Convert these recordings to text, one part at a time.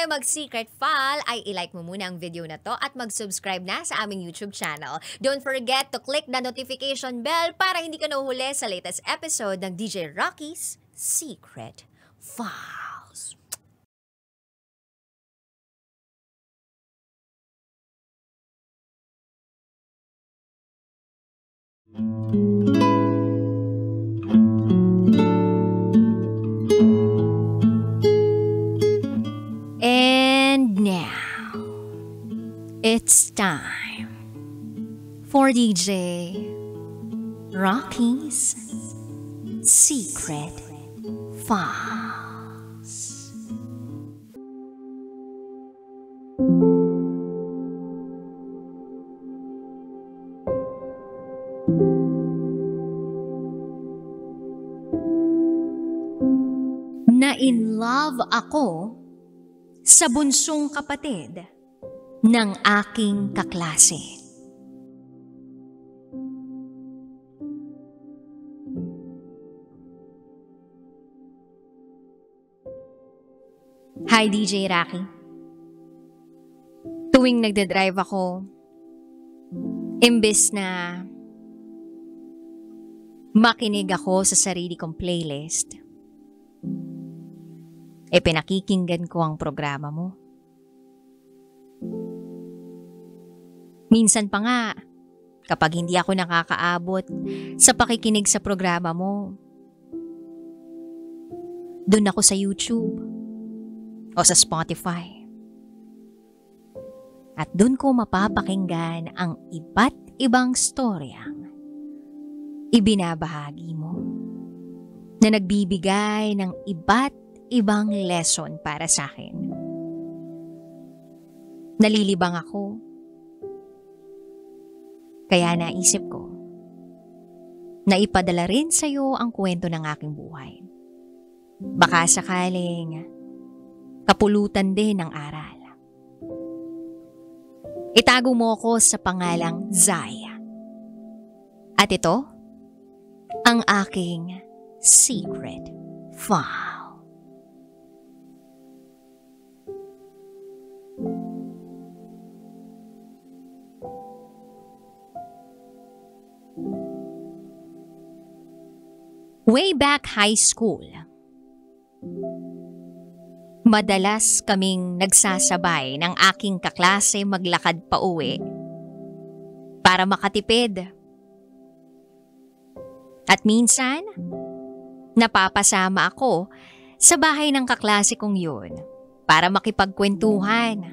tayo mag-secret file, ay ilike mo muna ang video na to at mag-subscribe na sa aming YouTube channel. Don't forget to click the notification bell para hindi ka nahuhuli sa latest episode ng DJ Rocky's Secret Files. And now, it's time for DJ Rocky's Secret Files. Na-in-love ako sa bunsong kapatid ng aking kaklase. Hi DJ Rocky. Tuwing nagdadrive ako, imbes na makinig ako sa sarili kong playlist, pinakikinggan ko ang programa mo. Minsan pa nga, kapag hindi ako nakakaabot sa pakikinig sa programa mo, doon ako sa YouTube o sa Spotify. At doon ko mapapakinggan ang iba't ibang storyang ibinabahagi mo na nagbibigay ng iba't ibang lesson para sa akin. Nalilibang ako. Kaya naisip ko na ipadala rin sa iyo ang kwento ng aking buhay. Baka sakaling kapulutan din ng aral. Itago mo ako sa pangalang Zaya. At ito ang aking secret file. Way back high school, madalas kaming nagsasabay ng aking kaklase maglakad pa uwi para makatipid. At minsan, napapasama ako sa bahay ng kaklase kong yun para makipagkwentuhan.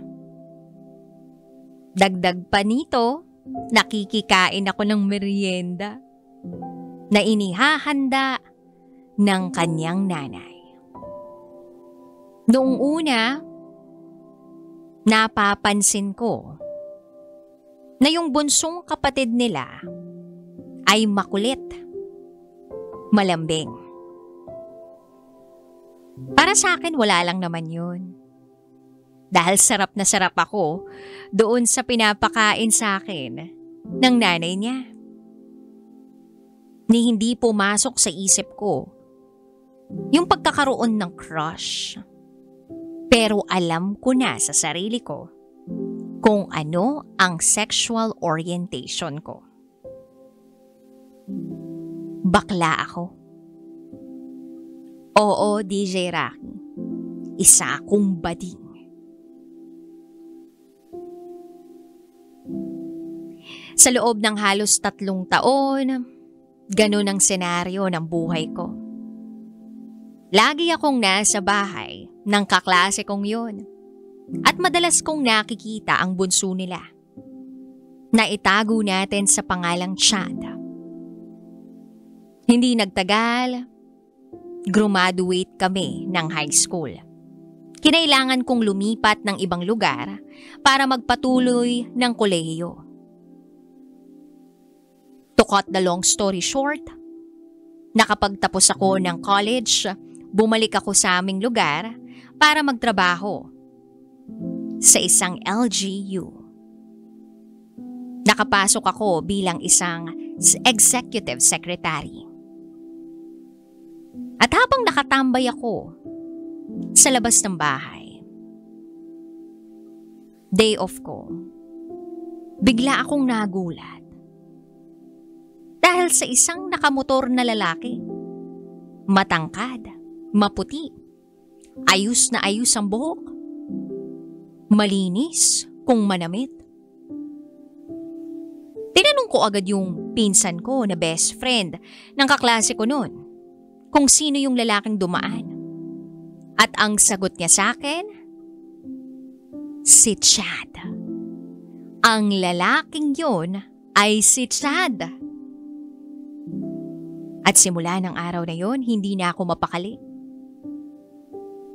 Dagdag pa nito, nakikikain ako ng merienda na inihahanda ng kanyang nanay. Noong una, napapansin ko na yung bunsong kapatid nila ay makulit, malambing. Para sa akin, wala lang naman yun. Dahil sarap na sarap ako doon sa pinapakain sa akin ng nanay niya. Ni hindi pumasok sa isip ko yung pagkakaroon ng crush. Pero alam ko na sa sarili ko kung ano ang sexual orientation ko. Bakla ako. Oo, DJ Rocky. Isa akong bading. Sa loob ng halos 3 taon, ganun ang senaryo ng buhay ko. Lagi akong nasa bahay ng kaklase kong yun at madalas kong nakikita ang bunso nila na itago natin sa pangalang Chad. Hindi nagtagal, graduate kami ng high school. Kinailangan kong lumipat ng ibang lugar para magpatuloy ng kolehiyo. To cut the long story short, nakapagtapos ako ng college, bumalik ako sa aming lugar para magtrabaho sa isang LGU. Nakapasok ako bilang isang executive secretary. At habang nakatambay ako sa labas ng bahay, Day off ko, bigla akong nagulat. Dahil sa isang nakamotor na lalaki. Matangkad, maputi, ayos na ayos ang buhok. Malinis kung manamit. Tinanong ko agad yung pinsan ko na best friend ng kaklase ko noon kung sino yung lalaking dumaan. At ang sagot niya sa akin, si Chad. Ang lalaking yun ay si Chad. At simula ng araw na yon, hindi na ako mapakali.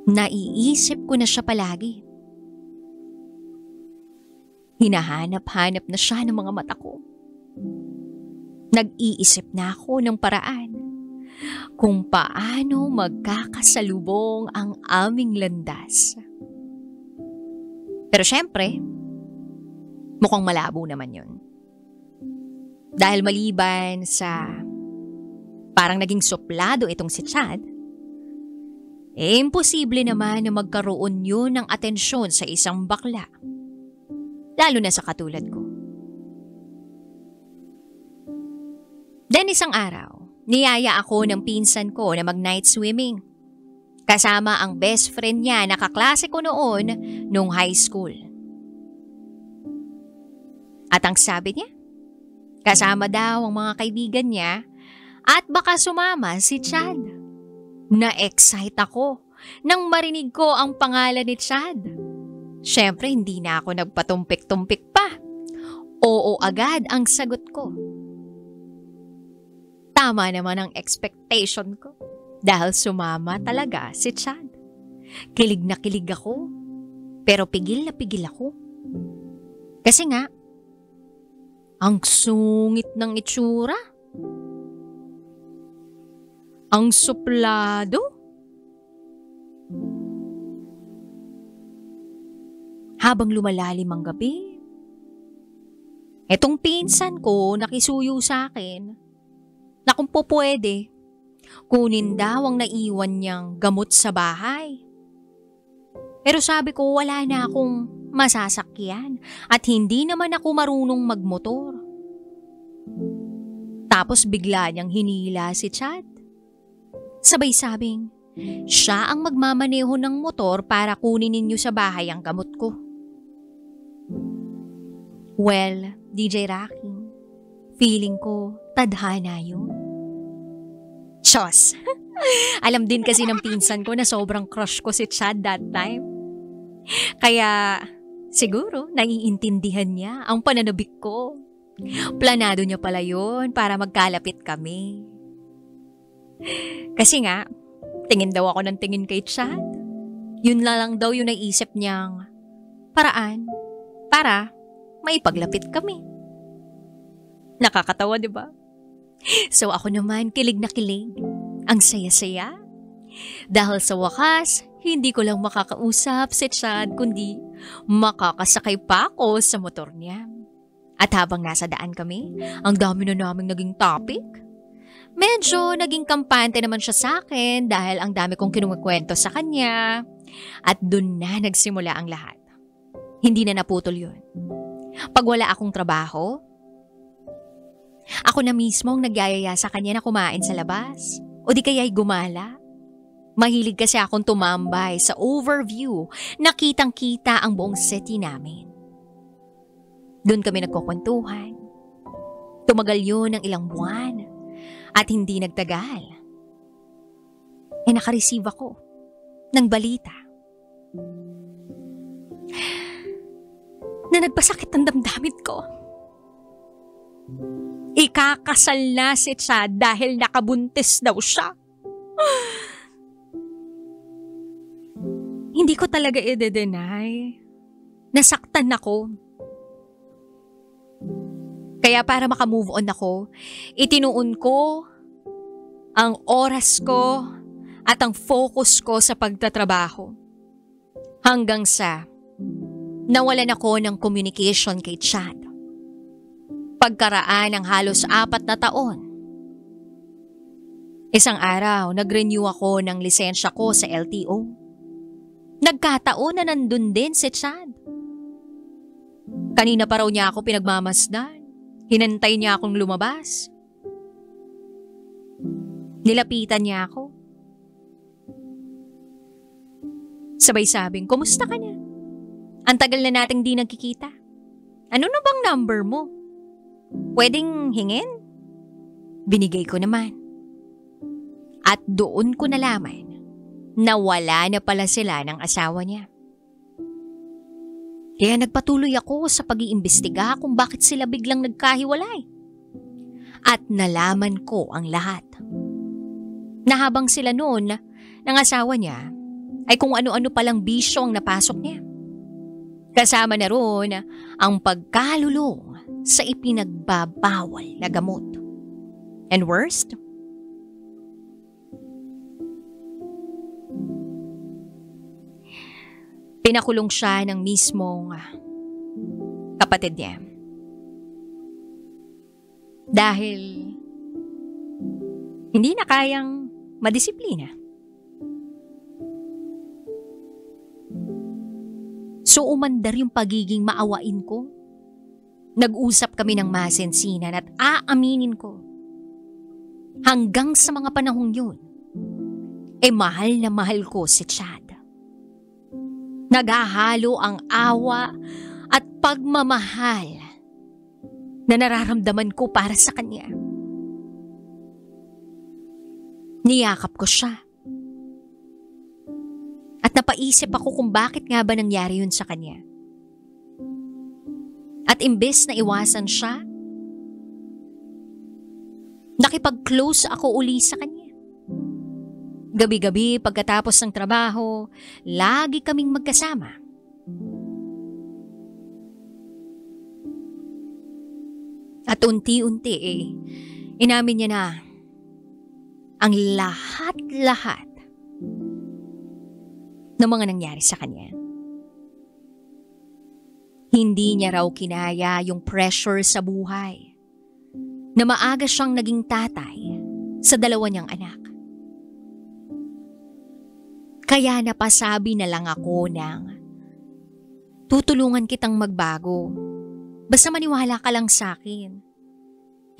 Naiisip ko na siya palagi. Hinahanap-hanap na siya ng mga mata ko. Nag-iisip na ako ng paraan kung paano magkakasalubong ang aming landas. Pero syempre, mukhang malabo naman yun. Dahil maliban sa parang naging suplado itong si Chad, imposible naman na magkaroon yun ng atensyon sa isang bakla. Lalo na sa katulad ko. Then isang araw, niyaya ako ng pinsan ko na mag-night swimming. Kasama ang best friend niya na kaklase ko noon nung high school. At ang sabi niya, kasama daw ang mga kaibigan niya at baka sumama si Chad. Na-excite ako nang marinig ko ang pangalan ni Chad. Siyempre hindi na ako nagpatumpik-tumpik pa. Oo agad ang sagot ko. Tama naman ang expectation ko dahil sumama talaga si Chad. Kilig na kilig ako, pero pigil na pigil ako. Kasi nga, ang sungit ng itsura. Ang suplado. Habang lumalalim ang gabi, etong pinsan ko nakisuyo sa akin na kung po pwede, kunin daw ang naiwan niyang gamot sa bahay. Pero sabi ko wala na akong masasakyan at hindi naman ako marunong magmotor. Tapos bigla niyang hinila si Chad. Sabay sabing, siya ang magmamaneho ng motor para kunin ninyo sa bahay ang gamot ko. Well, DJ Rocky, feeling ko tadhana yun. Diyos! Alam din kasi ng pinsan ko na sobrang crush ko si Chad that time. Kaya siguro naiintindihan niya ang pananabik ko. Planado niya pala yun para magkalapit kami. Kasi nga, tingin daw ako ng tingin kay Chad. Yun na lang daw yung naisip niyang paraan para maipaglapit kami. Nakakatawa, di ba? So ako naman kilig na kilig. Ang saya-saya. Dahil sa wakas, hindi ko lang makakausap si Chad kundi makakasakay pa ako sa motor niya. At habang nasa daan kami, ang dami na naming naging topic. Medyo naging kampante naman siya sa akin dahil ang dami kong kinukwento sa kanya. At dun na nagsimula ang lahat. Hindi na naputol yun. Pag wala akong trabaho, ako na mismo ang nagyayaya sa kanya na kumain sa labas o di kaya'y gumala. Mahilig kasi akong tumambay sa overview na kitang-kita ang buong city namin. Doon kami nagkukwentuhan. Tumagal yun ng ilang buwan. At hindi nagtagal, nakareceive ako ng balita na nagpasakit ang damdamin ko. Ikakasal na si Chad dahil nakabuntis daw siya. Hindi ko talaga i-deny. Nasaktan ako. Kaya para makamove on ako, itinuon ko ang oras ko at ang focus ko sa pagtatrabaho. Hanggang sa nawalan ako ng communication kay Chad. Pagkaraan ng halos 4 na taon. Isang araw, nag-renew ako ng lisensya ko sa LTO. Nagkataon na nandun din si Chad. Kanina pa raw niya ako pinagmamasdan. Hinantay niya akong lumabas. Nilapitan niya ako. Sabay sabing, kumusta ka na? Ang tagal na nating di nagkikita. Ano na bang number mo? Pwedeng hingin? Binigay ko naman. At doon ko nalaman na wala na pala sila ng asawa niya. Kaya nagpatuloy ako sa pag-iimbestiga kung bakit sila biglang nagkahiwalay. At nalaman ko ang lahat. Na habang sila noon ng asawa niya ay kung ano-ano palang bisyo ang napasok niya. Kasama na roon ang pagkalulong sa ipinagbabawal na gamot. And worst, pinakulong siya ng mismong kapatid niya. Dahil hindi na kayang madisiplina. So umandar yung pagiging maawain ko. Nag-usap kami ng masinsinan at aaminin ko. Hanggang sa mga panahong yun, mahal na mahal ko si Chad. Naghahalo ang awa at pagmamahal na nararamdaman ko para sa kanya. Niyakap ko siya. At napaisip ako kung bakit nga ba nangyari yun sa kanya. At imbes na iwasan siya, nakipag-close ako uli sa kanya. Gabi-gabi pagkatapos ng trabaho, lagi kaming magkasama. At unti-unti inamin niya na ang lahat-lahat ng mga nangyari sa kanya. Hindi niya raw kinaya yung pressure sa buhay na maaga siyang naging tatay sa dalawa niyang anak. Kaya napasabi na lang ako ng tutulungan kitang magbago. Basta maniwala ka lang sa akin.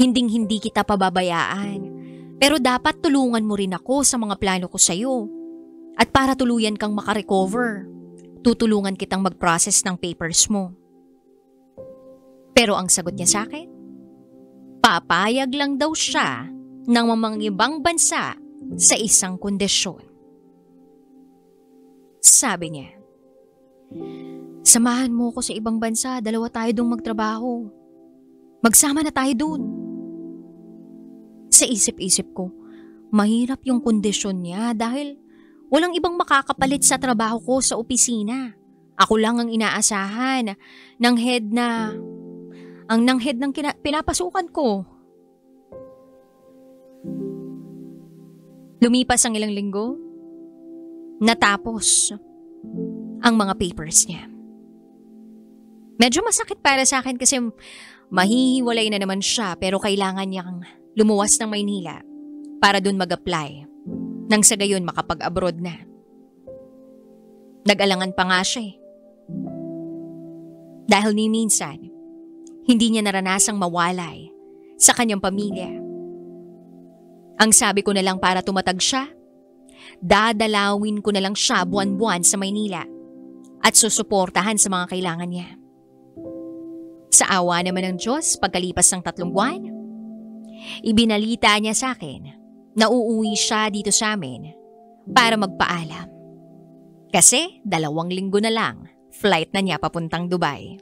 Hinding-hindi kita pababayaan. Pero dapat tulungan mo rin ako sa mga plano ko sa'yo. At para tuluyan kang makarecover, tutulungan kitang mag-process ng papers mo. Pero ang sagot niya sa akin, papayag lang daw siya ng mga ibang bansa sa isang kondisyon. Sabi niya, samahan mo ko sa ibang bansa, dalawa tayo dong magtrabaho. Magsama na tayo dun. Sa isip-isip ko, mahirap yung kondisyon niya dahil walang ibang makakapalit sa trabaho ko sa opisina. Ako lang ang inaasahan ng head ng pinapasukan ko. Lumipas ang ilang linggo, natapos ang mga papers niya. Medyo masakit para sa akin kasi mahihiwalay na naman siya pero kailangan niyang lumuwas ng Maynila para dun mag-apply nang sa gayon makapag-abroad na. Nag-alangan pa nga siya dahil ni minsan, hindi niya naranasang mawalay sa kanyang pamilya. Ang sabi ko na lang para tumatag siya, dadalawin ko na lang siya buwan-buwan sa Maynila at susuportahan sa mga kailangan niya. Sa awa naman ng Diyos, pagkalipas ng 3 buwan, ibinalita niya sa akin na uuwi siya dito sa amin para magpaalam. Kasi 2 linggo na lang, flight na niya papuntang Dubai.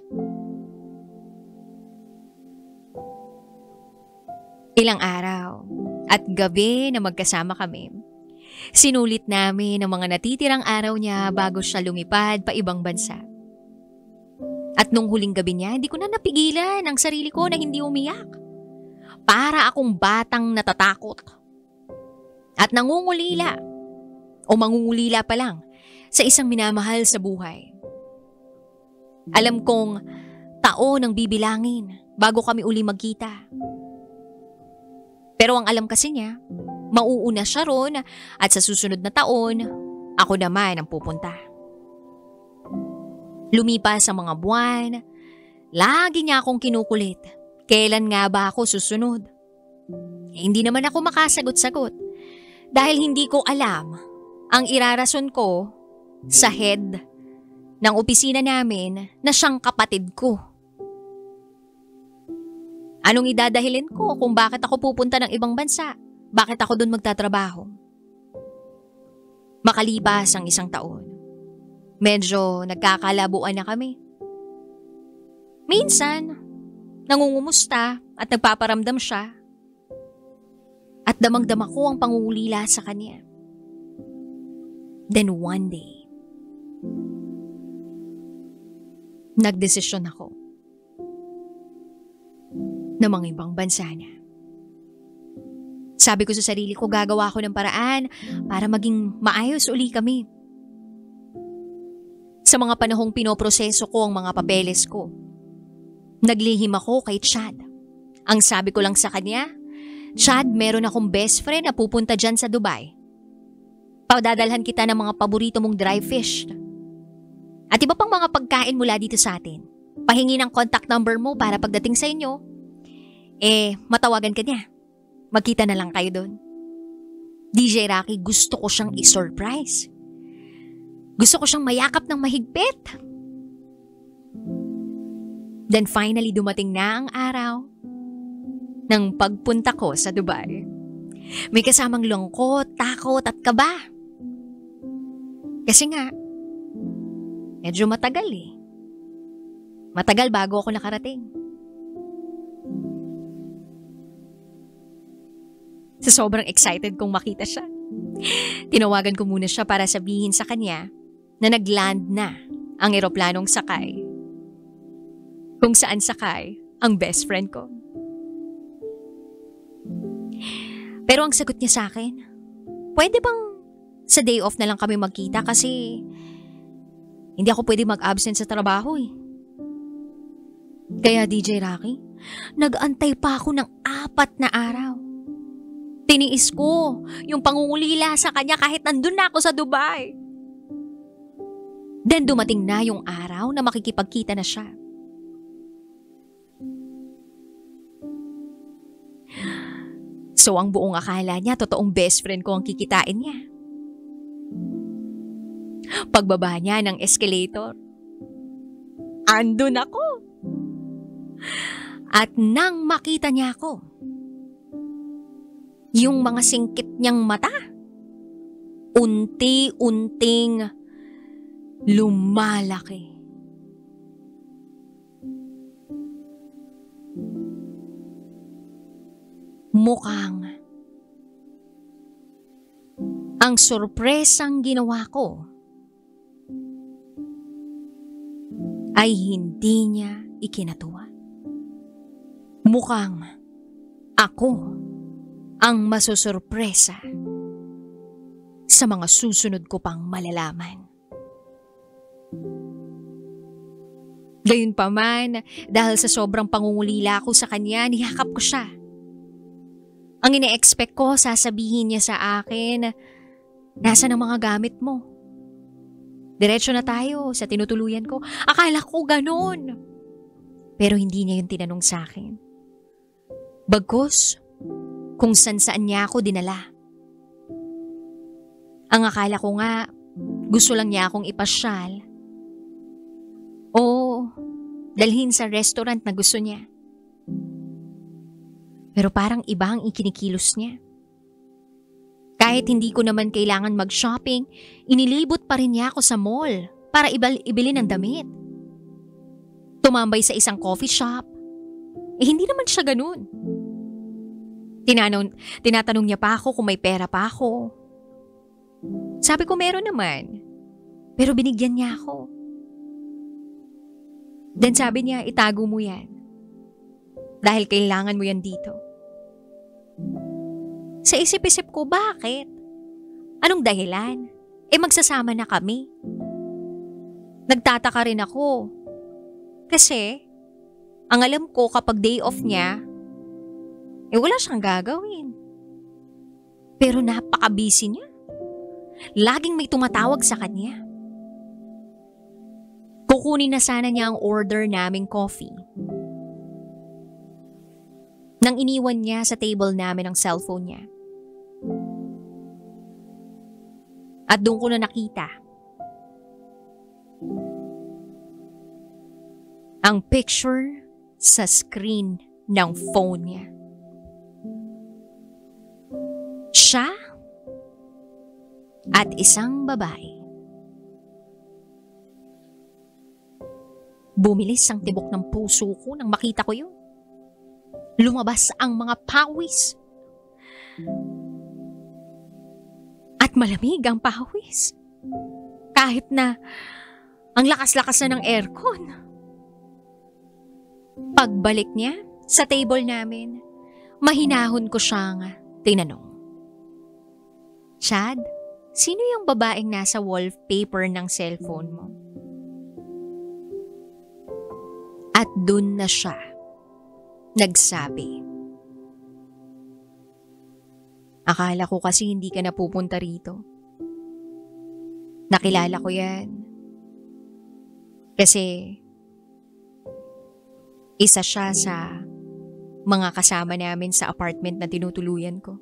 Ilang araw at gabi na magkasama kami, sinulit namin ang mga natitirang araw niya bago siya lumipad pa ibang bansa. At nung huling gabi niya, hindi ko na napigilan ang sarili ko na hindi umiyak. Para akong batang natatakot. At nangungulila o mangungulila pa lang sa isang minamahal sa buhay. Alam kong taon ang bibilangin bago kami uli magkita. Pero ang alam kasi niya, mauuna siya ron at sa susunod na taon, ako naman ang pupunta. Lumipas ang mga buwan, Lagi niya akong kinukulit. Kailan nga ba ako susunod? Hindi naman ako makasagot-sagot dahil hindi ko alam ang irarason ko sa head ng opisina namin na siyang kapatid ko. Anong idadahilin ko kung bakit ako pupunta ng ibang bansa? Bakit ako doon magtatrabaho? Makalipas ang 1 taon, medyo nagkakalabuan na kami. Minsan, nangungumusta at nagpaparamdam siya. At damang-dama ko ang pangungulila sa kanya. Then one day, nagdesisyon ako na ibang bansa na. Sabi ko sa sarili ko, gagawa ako ng paraan para maging maayos uli kami. Sa mga panahong pinoproseso ko ang mga papeles ko, naglihim ako kay Chad. Ang sabi ko lang sa kanya, Chad, meron akong best friend na pupunta dyan sa Dubai. Padadalhan kita ng mga paborito mong dry fish. At iba pang mga pagkain mula dito sa atin. Pahingi ng contact number mo para pagdating sa inyo, matawagan ka niya. Magkita na lang kayo doon. DJ Rocky, gusto ko siyang i-surprise. Gusto ko siyang mayakap ng mahigpit. Then finally dumating na ang araw ng pagpunta ko sa Dubai. May kasamang lungkot, takot at kaba. Kasi nga, medyo matagal Matagal bago ako nakarating. Sa sobrang excited kong makita siya, tinawagan ko muna siya para sabihin sa kanya na nag-land na ang eroplanong sakay. Kung saan sakay ang best friend ko. Pero ang sagot niya sa akin, pwede bang sa day off na lang kami magkita kasi hindi ako pwede mag-absent sa trabaho Kaya DJ Rocky, nag-antay pa ako ng 4 na araw. Tiniis ko yung pangungulila sa kanya kahit nandun na ako sa Dubai. Then dumating na yung araw na makikipagkita na siya. So ang buong akala niya, totoong best friend ko ang kikitain niya. Pagbaba niya ng escalator, andun ako. At nang makita niya ako, yung mga singkit niyang mata, unti-unting lumalaki. Mukhang ang sorpresang ginawa ko ay hindi niya ikinatuwa. Mukhang ako ang masusurpresa sa mga susunod ko pang malalaman. Gayunpaman, dahil sa sobrang pangungulila ko sa kanya, niyakap ko siya. Ang ine-expect ko, sasabihin niya sa akin, nasa ng mga gamit mo? Diretso na tayo sa tinutuluyan ko. Akala ko ganun. Pero hindi niya yung tinanong sa akin. Bagkus, kung saan niya ako dinala. Ang akala ko nga, gusto lang niya akong ipasyal. O dalhin sa restaurant na gusto niya. Pero parang iba ang ikinikilos niya. Kahit hindi ko naman kailangan mag-shopping, inilibot pa rin niya ako sa mall para ibili ng damit. Tumambay sa isang coffee shop. Hindi naman siya ganun. Tinatanong niya pa ako kung may pera pa ako. Sabi ko meron naman. Pero binigyan niya ako. Then sabi niya, itago mo yan. Dahil kailangan mo yan dito. Sa isip-isip ko, bakit? Anong dahilan? Magsasama na kami. Nagtataka rin ako. Kasi, ang alam ko kapag day off niya, wala siyang gagawin. Pero napaka-busy niya. Laging may tumatawag sa kanya. Kukunin na sana niya ang order naming coffee. Nang iniwan niya sa table namin ang cellphone niya. At doon ko na nakita ang picture sa screen ng phone niya. Siya at isang babae. Bumilis ang tibok ng puso ko nang makita ko yun. Lumabas ang mga pawis. At malamig ang pawis. Kahit na ang lakas-lakas na ng aircon. Pagbalik niya sa table namin, mahinahon ko siyang tinanong. Chad, sino yung babaeng nasa wallpaper ng cellphone mo? At dun na siya nagsabi. Akala ko kasi hindi ka napupunta rito. Nakilala ko yan. Kasi isa siya sa mga kasama namin sa apartment na tinutuluyan ko.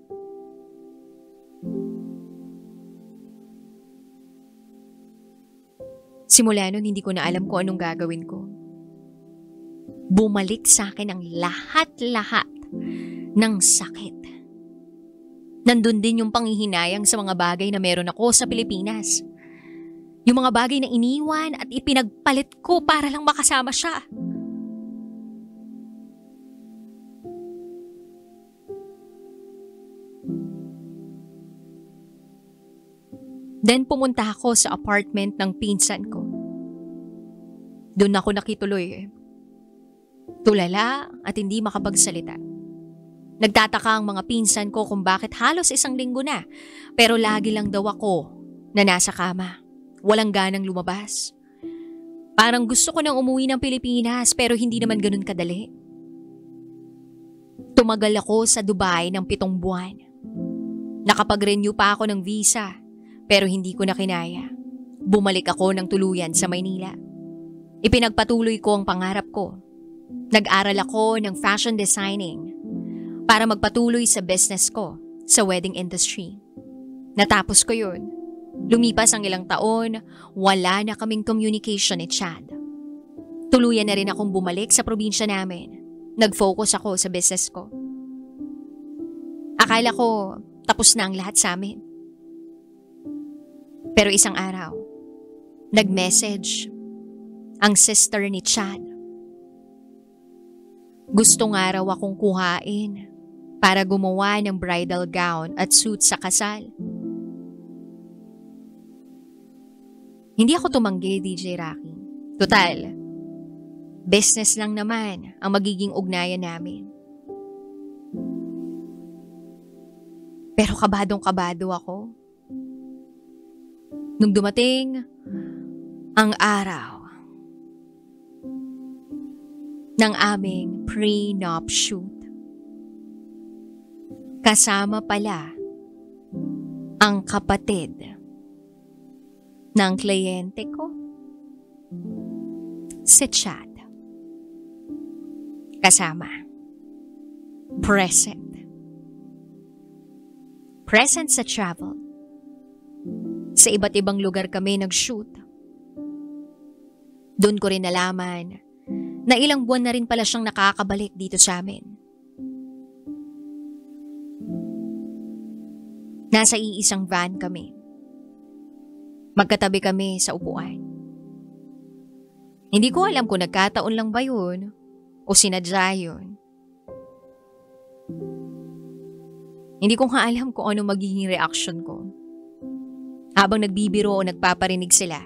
Simula nun hindi ko na alam kung anong gagawin ko. Bumalik sa akin ang lahat-lahat ng sakit. Nandun din yung panghihinayang sa mga bagay na meron ako sa Pilipinas. Yung mga bagay na iniwan at ipinagpalit ko para lang makasama siya. Then pumunta ako sa apartment ng pinsan ko. Doon ako nakituloy. Tulala at hindi makapagsalita. Nagtataka ang mga pinsan ko kung bakit halos isang linggo na, pero lagi lang daw ako na nasa kama. Walang ganang lumabas. Parang gusto ko nang umuwi ng Pilipinas pero hindi naman ganun kadali. Tumagal ako sa Dubai ng 7 buwan. Nakapag-renew pa ako ng visa pero hindi ko na kinaya. Bumalik ako ng tuluyan sa Maynila. Ipinagpatuloy ko ang pangarap ko. Nag-aral ako ng fashion designing para magpatuloy sa business ko sa wedding industry. Natapos ko yun. Lumipas ang ilang taon, wala na kaming communication ni Chad. Tuluyan na rin akong bumalik sa probinsya namin. Nag-focus ako sa business ko. Akala ko tapos na ang lahat sa amin. Pero isang araw, nag-message ang sister ni Chad. Gusto nga raw akong kuhain para gumawa ng bridal gown at suit sa kasal. Hindi ako tumanggi, DJ Rocky. Total, business lang naman ang magiging ugnayan namin. Pero kabadong-kabado ako. Nung dumating ang araw ng aming prenup shoot, kasama pala ang kapatid ng kliyente ko, si Chad. Kasama. Present. Present sa travel. Sa iba't ibang lugar kami nag-shoot. Doon ko rin nalaman na ilang buwan na rin pala siyang nakakabalik dito sa amin. Nasa iisang van kami. Magkatabi kami sa upuan. Hindi ko alam kung nagkataon lang ba yun o sinadya yun. Hindi ko nga alam kung ano magiging reaction ko. Habang nagbibiro o nagpaparinig sila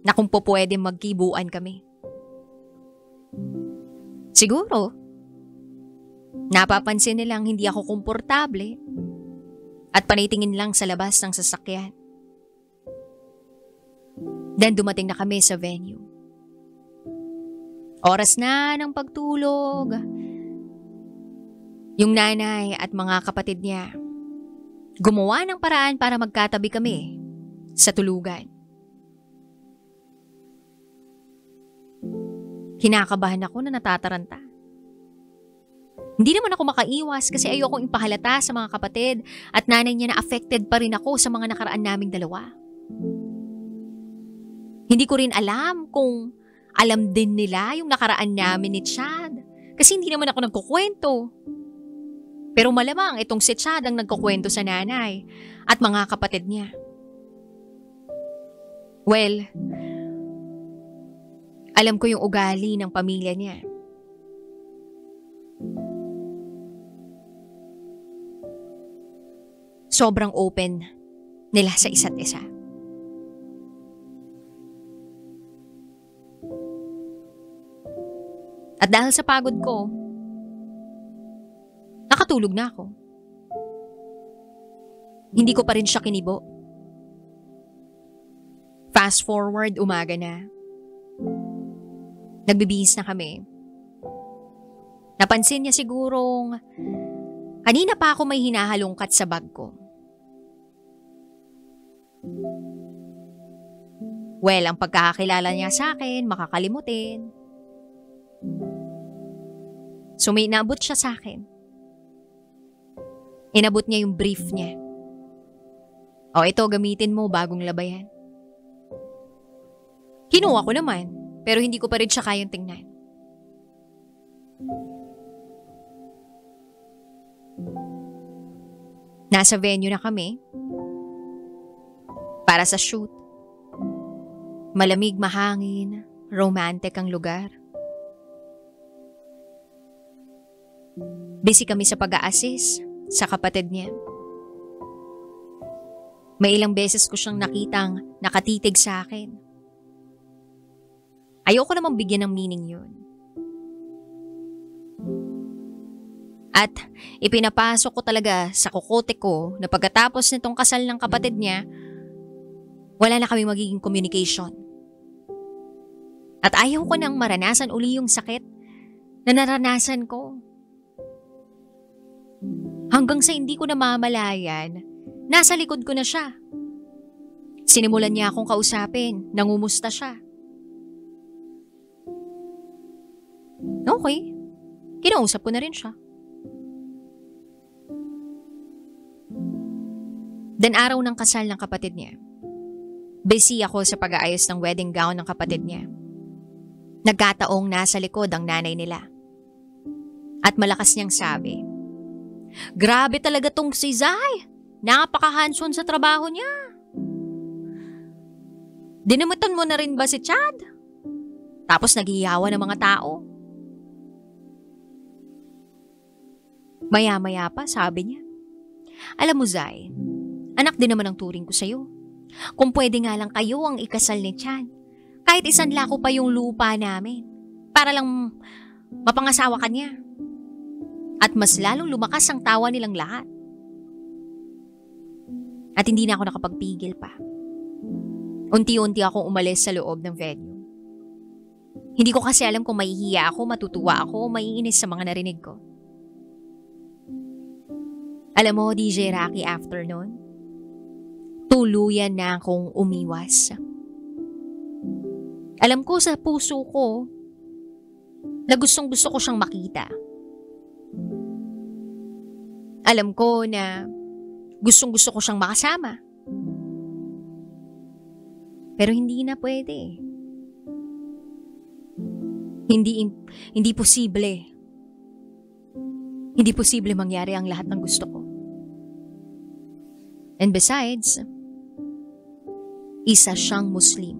na kung po pwede magkibuan kami. Siguro, napapansin nilang hindi ako komportable at panitingin lang sa labas ng sasakyan. Then dumating na kami sa venue. Oras na ng pagtulog. Yung nanay at mga kapatid niya gumawa ng paraan para magkatabi kami sa tulugan. Kinakabahan ako na natataranta. Hindi naman ako makaiwas kasi ayokong ipahalata sa mga kapatid at nanay niya na affected pa rin ako sa mga nakaraan naming dalawa. Hindi ko rin alam kung alam din nila yung nakaraan namin ni Chad kasi hindi naman ako nagkukwento. Pero malamang itong si Chad ang nagkukwento sa nanay at mga kapatid niya. Well, alam ko yung ugali ng pamilya niya. Sobrang open nila sa isa't isa. At dahil sa pagod ko, nakatulog na ako. Hindi ko pa rin siya kinibo. Fast forward, umaga na. Nagbibihis na kami. Napansin niya sigurong kanina pa ako may hinahalongkat sa bag ko. Well, ang pagkakakilala niya sa akin, makakalimutin. So may inabot siya sa akin. Inabot niya yung brief niya. O ito, gamitin mo bagong labayan. Kinuha ko naman, pero hindi ko pa rin siya kayang tingnan. Nasa venue na kami para sa shoot. Malamig, mahangin, romantic ang lugar. Busy kami sa pag-a-assist sa kapatid niya. May ilang beses ko siyang nakitang nakatitig sa akin. Ayoko namang bigyan ng meaning yun. At ipinapasok ko talaga sa kukote ko na pagkatapos nitong kasal ng kapatid niya, wala na kaming magiging communication. At ayaw ko nang maranasan uli yung sakit na naranasan ko. Hanggang sa hindi ko namamalayan, nasa likod ko na siya. Sinimulan niya akong kausapin, nangumusta siya. Okay, kinausap ko na rin siya. Then araw ng kasal ng kapatid niya. Busy ako sa pag-aayos ng wedding gown ng kapatid niya. Nagkataong nasa likod ang nanay nila. At malakas niyang sabi, "Grabe talaga tong si Zai. Napaka-hands-on sa trabaho niya. Dinamutan mo na rin ba si Chad?" Tapos naghihiyawa ng mga tao. Maya-maya pa sabi niya, "Alam mo Zai, anak din naman ang turing ko sa'yo. Kung pwede nga lang kayo ang ikasal ni Chad. Kahit isang lako pa yung lupa namin. Para lang mapangasawa ka niya." At mas lalong lumakas ang tawa nilang lahat. At hindi na ako nakapagpigil pa. Unti-unti akong umalis sa loob ng venue. Hindi ko kasi alam kung mahihiya ako, matutuwa ako, o maiinis sa mga narinig ko. Alam mo, DJ Rocky, after nun, tuluyan na akong umiwas. Alam ko sa puso ko na gustong gusto ko siyang makita. Alam ko na gustong gusto ko siyang makasama. Pero hindi na pwede. Hindi posible. Hindi posible mangyari ang lahat ng gusto ko. And besides, isa siyang Muslim.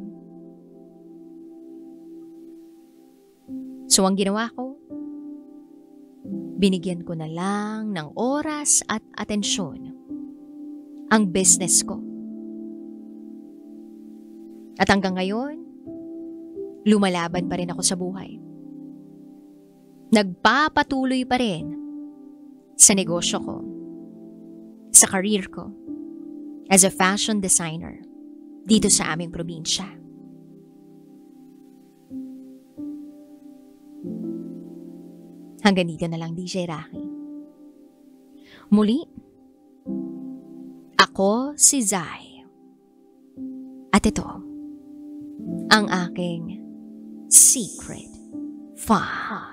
So ang ginawa ko, binigyan ko na lang ng oras at atensyon ang business ko. At hanggang ngayon, lumalaban pa rin ako sa buhay. Nagpapatuloy pa rin sa negosyo ko, sa career ko, as a fashion designer dito sa aming probinsya. Hanggang dito na lang, DJ Rocky. Muli, ako si Zai. At ito, ang aking secret Fa.